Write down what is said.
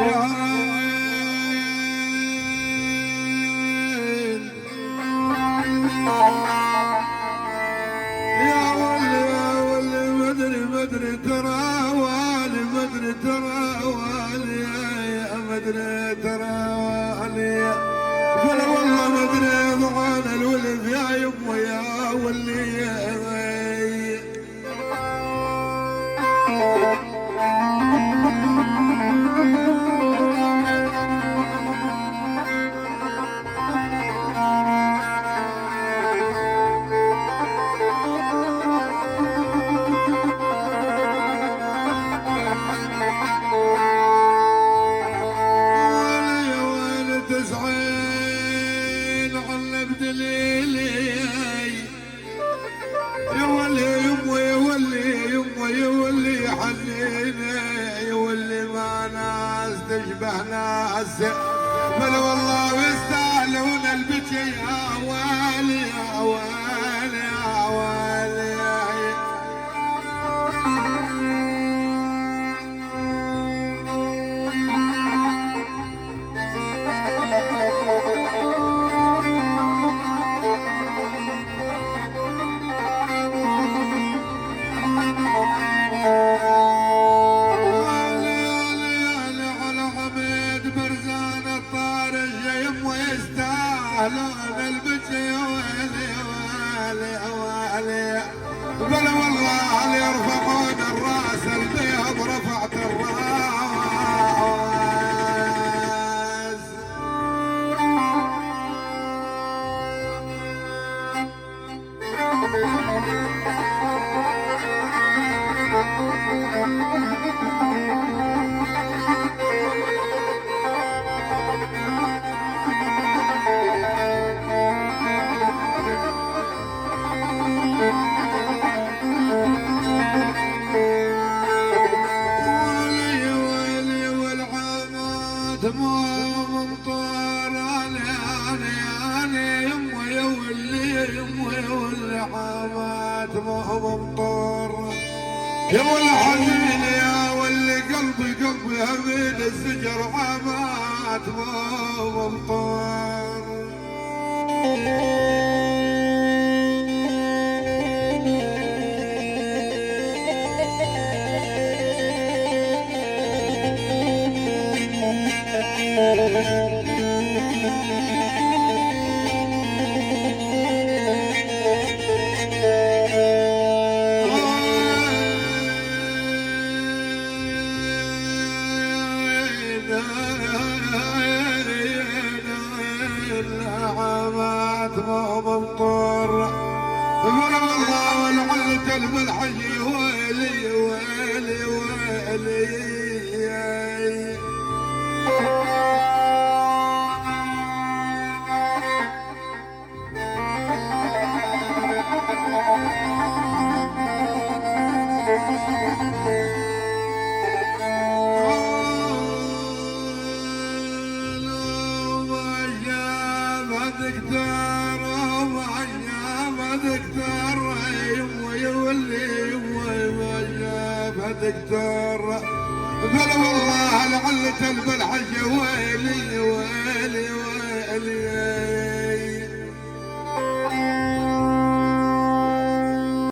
يا عين يا ولي مدري ترى والي مدري ترى والي يا مدري ترى والي فلا والله مدري ضغان الولد يا يمه يا ولي تسعين على بدليلي يولي يمه يولي يمه يولي حنيني يولي ما ناس تشبه ناس بل والله يستاهلون البكي يا والي يا والي يا والي لون البكي ويلي ويلي ويلي بل والله اللي يرفعون الراس البيض رفعت الراس مو ممطر انا يمه يولي يمه يولي حمات مو ممطر يا الحزين يا ولي قلبي هميد السجر حمات مو ممطر ممطر والله والعلة الملحجي ويلي ويلي ويلي دكتور وما دكتور يولي وما جاب دكتور بل والله لعلة البلحج ويلي ويلي ويلي